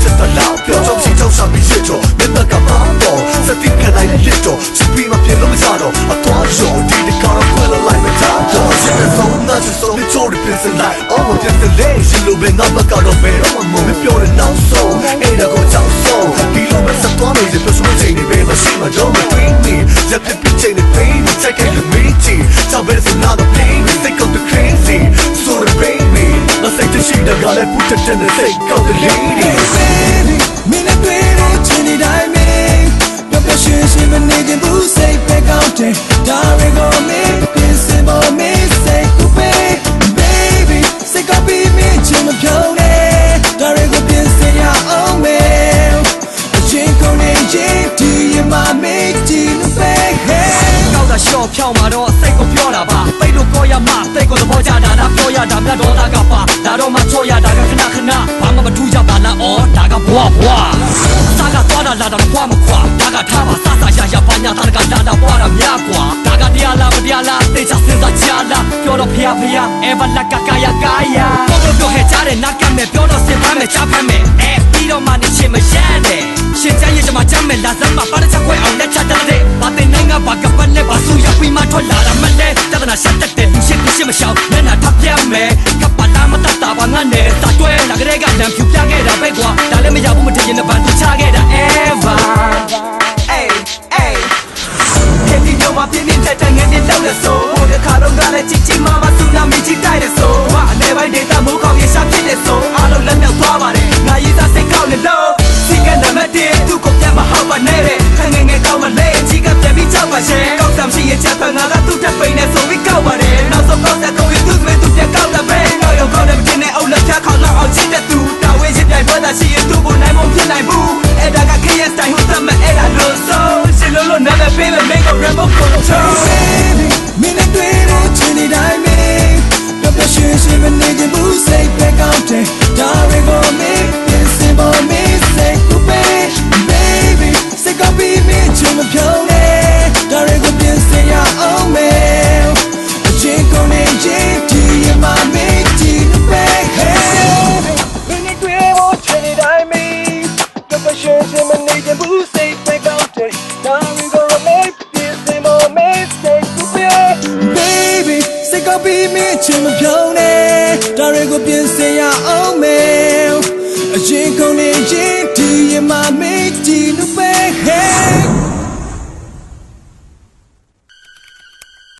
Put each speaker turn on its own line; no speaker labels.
just a loud girl 中心中上比血中没那干嘛懂在地看来的烈种是比嘛别那么炸动啊多肉地的高了快乐来没炸动现在走那就走你走的变成来哦我变成累是路边那么高的没那么猛没表的脑手哎那个招手地路边上多没人表示我这里被我心嘛都没对你在偏偏这里被你再开个媒体找别人是那个 baby they go to crazy so the baby 那谁真心的搞来不真正的 they go to lady
baby 明天对你请你待命要不要学习们那点不 say back out there 大人和我们变成我们 say 不背 baby say 搞比面前么漂亮大人和变成呀 oh man 天空的眼底也妈没地能飞
高大小飘马တော့စိတ်ကိုပြောတာပါပိတ်လို့ကိုရမစိတ်ကိုသဘောကျတာလားပြောရတာမြတ်တော်သားကပါဒါတော့မှချော့ရတာကခဏခဏဘာမှမထူးကြပါလားဩဒါကဘွားဘွားစားကသွားတာလာတာဘွားမခွာဒါကထားပါစစရရပါညာသားကလာတာဘွားတာများกว่าဒါကတရားလားမတရားလားသိချစဉ်းစားကြလားပြောတော့ဖျားဖျားအဲဘလက်ကကာယကာယဘောပြောဟဲ့ကြတဲ့နာကမဲ့ပြောတော့စင်ပန်းမဲ့ချဖမ်းမဲ့အဲပြီးတော့မှနေချင်မရမ်းတဲ့ရှင်ကြရဲ့ကျမချမ်းမဲ့လာစမ်းမပါတဲ့ချက်ခွဲအောင်လက်ချတဲ့ဘာတင်နိုင်ကဘာကပတ်နဲ့ဘာဆူရပြီးမှထွက်လာတာမလဲတဒနာရှက်တဲ့လူရှင်းမရှောင်နဲ့နာထပ်ပြမယ်ကပလာမတတ်တာဘာငါနဲ့တာတွဲလာကြတဲ့ကလမ်းဖြူပြခဲ့တာပဲကွာဒါလည်းမရဘူးမထင်ရင်လည်းဘာသူချခဲ့တာ ever hey hey ဒီညမှာပြင်းပြင်းထန်ထန်ငယ်နေလောက်နေဆိုဟိုတစ်ခါတော့ကလည်းချစ်ချစ်မမဆူနာမီချစ်တိုက်တယ်ဆိုဟာအနေပိုင်းဒေတာမိုးကောင်းရရှာဖြစ်တယ်ဆိုအားလုံးလက်မြောက်သွားပါတယ်ငါရေးသားစိတ်ကောက်နေလို့စီကနမတဲ့သူကိုပြတ်မဟုတ်ပါနဲ့တဲ့ငယ်ငယ်ကောင်းမလဲကြီးကပြန်ပြီးကြောက်ပါရှင်ကောက်စမ်းရှိရဲ့ချက်ဖန်ငါကသူ့တက်ပိန်နဲ့ဆိုပြီးကောက်ပါတယ်နောက်ဆုံးကောက်တဲ့ကိုရသူ့မဲ့သူပြန်ကောက်တဲ့ပဲတော့ရောကောက်တဲ့မတင်နဲ့အုပ်လက်ဖြတ်ခေါက်လောက်အောင်ချစ်တဲ့သူတာဝဲချစ်ပြိုင်ပွဲသာရှိရင်သူ့ကိုနိုင်မဖြစ်နိုင်ဘူးအဲ့ဒါက KS တိုင်းဟိုသမအဲ့ဒါလို့ဆိုရှင်လို့နားလည်းပေးမယ် make a rainbow control
baby 明天对你请你待命要不要学习们那点不 say back out there 大人和我们变成我们 say 不背 baby say 搞比面前么漂亮大人和变成呀 oh man 天空的眼底也妈没地能飞 明天对我请你待命要不要学习们那点不 say back out there 大人和我们变成我们 say 不背 baby say 搞比面前么漂亮大人和变成呀 oh man 天空